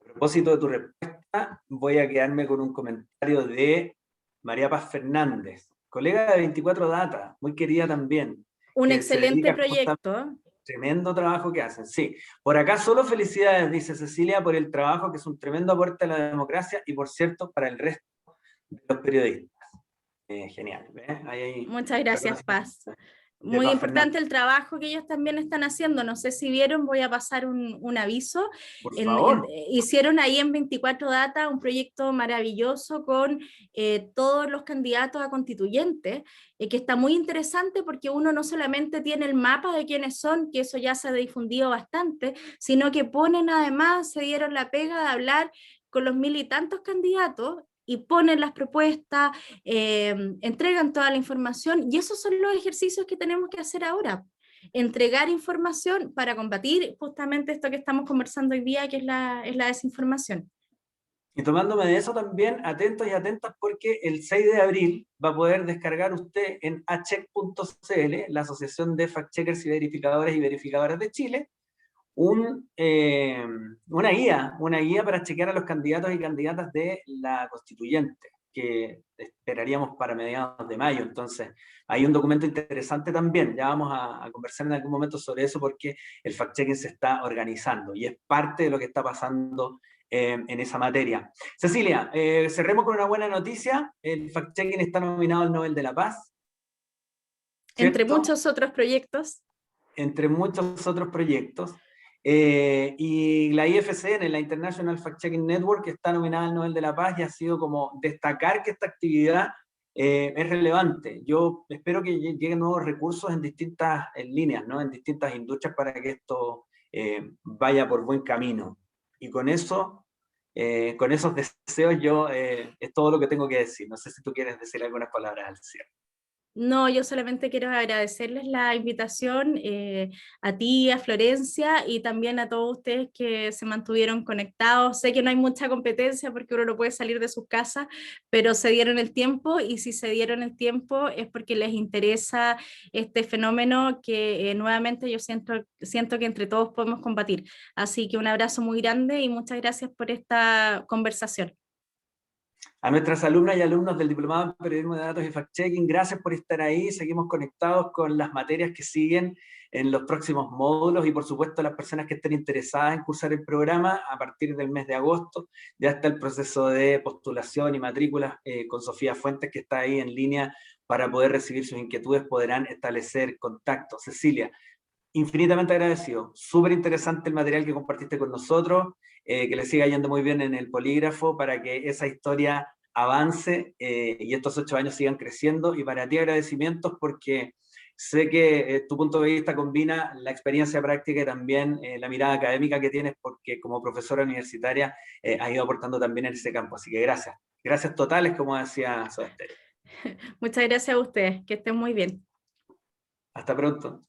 A propósito de tu respuesta, voy a quedarme con un comentario de María Paz Fernández, colega de 24 Data, muy querida también. Un excelente proyecto. Tremendo trabajo que hacen, sí. Por acá solo felicidades, dice Cecilia, por el trabajo que es un tremendo aporte a la democracia y, por cierto, para el resto de los periodistas. Genial. Muchas gracias, Paz. Muy importante el trabajo que ellos también están haciendo. No sé si vieron, voy a pasar un aviso. Por favor. Hicieron ahí en 24 Data un proyecto maravilloso con todos los candidatos a constituyentes, que está muy interesante porque uno no solamente tiene el mapa de quiénes son, que eso ya se ha difundido bastante, sino que ponen además, se dieron la pega de hablar con los 1000 y tantos candidatos y ponen las propuestas, entregan toda la información, y esos son los ejercicios que tenemos que hacer ahora, entregar información para combatir justamente esto que estamos conversando hoy día, que es la desinformación. Y tomándome de eso también, atentos y atentas, porque el 6 de abril va a poder descargar usted en acheck.cl, la Asociación de Fact-Checkers y Verificadores y Verificadoras de Chile, una guía para chequear a los candidatos y candidatas de la constituyente, que esperaríamos para mediados de mayo. Entonces, hay un documento interesante también, ya vamos a conversar en algún momento sobre eso, porque el fact-checking se está organizando, y es parte de lo que está pasando en esa materia. Cecilia, cerremos con una buena noticia. El fact-checking está nominado al Nobel de la Paz. Entre ¿cierto? muchos otros proyectos. Entre muchos otros proyectos. Y la IFCN, la International Fact Checking Network, que está nominada al Nobel de la Paz, y ha sido como destacar que esta actividad es relevante. Yo espero que lleguen nuevos recursos en distintas líneas, ¿no? En distintas industrias para que esto vaya por buen camino. Y con eso, con esos deseos, yo es todo lo que tengo que decir. No sé si tú quieres decir algunas palabras al cierre. No, yo solamente quiero agradecerles la invitación a ti, a Florencia y también a todos ustedes que se mantuvieron conectados. Sé que no hay mucha competencia porque uno no puede salir de sus casas, pero se dieron el tiempo y si se dieron el tiempo es porque les interesa este fenómeno que nuevamente yo siento que entre todos podemos combatir. Así que un abrazo muy grande y muchas gracias por esta conversación. A nuestras alumnas y alumnos del Diplomado en Periodismo de Datos y Fact-Checking, gracias por estar ahí. Seguimos conectados con las materias que siguen en los próximos módulos y por supuesto las personas que estén interesadas en cursar el programa a partir del mes de agosto. Ya está el proceso de postulación y matrículas con Sofía Fuentes, que está ahí en línea para poder recibir sus inquietudes, podrán establecer contacto. Cecilia, infinitamente agradecido. Súper interesante el material que compartiste con nosotros, que le siga yendo muy bien en el polígrafo para que esa historia avance y estos 8 años sigan creciendo. Y para ti agradecimientos porque sé que tu punto de vista combina la experiencia práctica y también la mirada académica que tienes porque como profesora universitaria has ido aportando también en ese campo. Así que gracias. Gracias totales, como decía Soda Stereo. Muchas gracias a ustedes, que estén muy bien. Hasta pronto.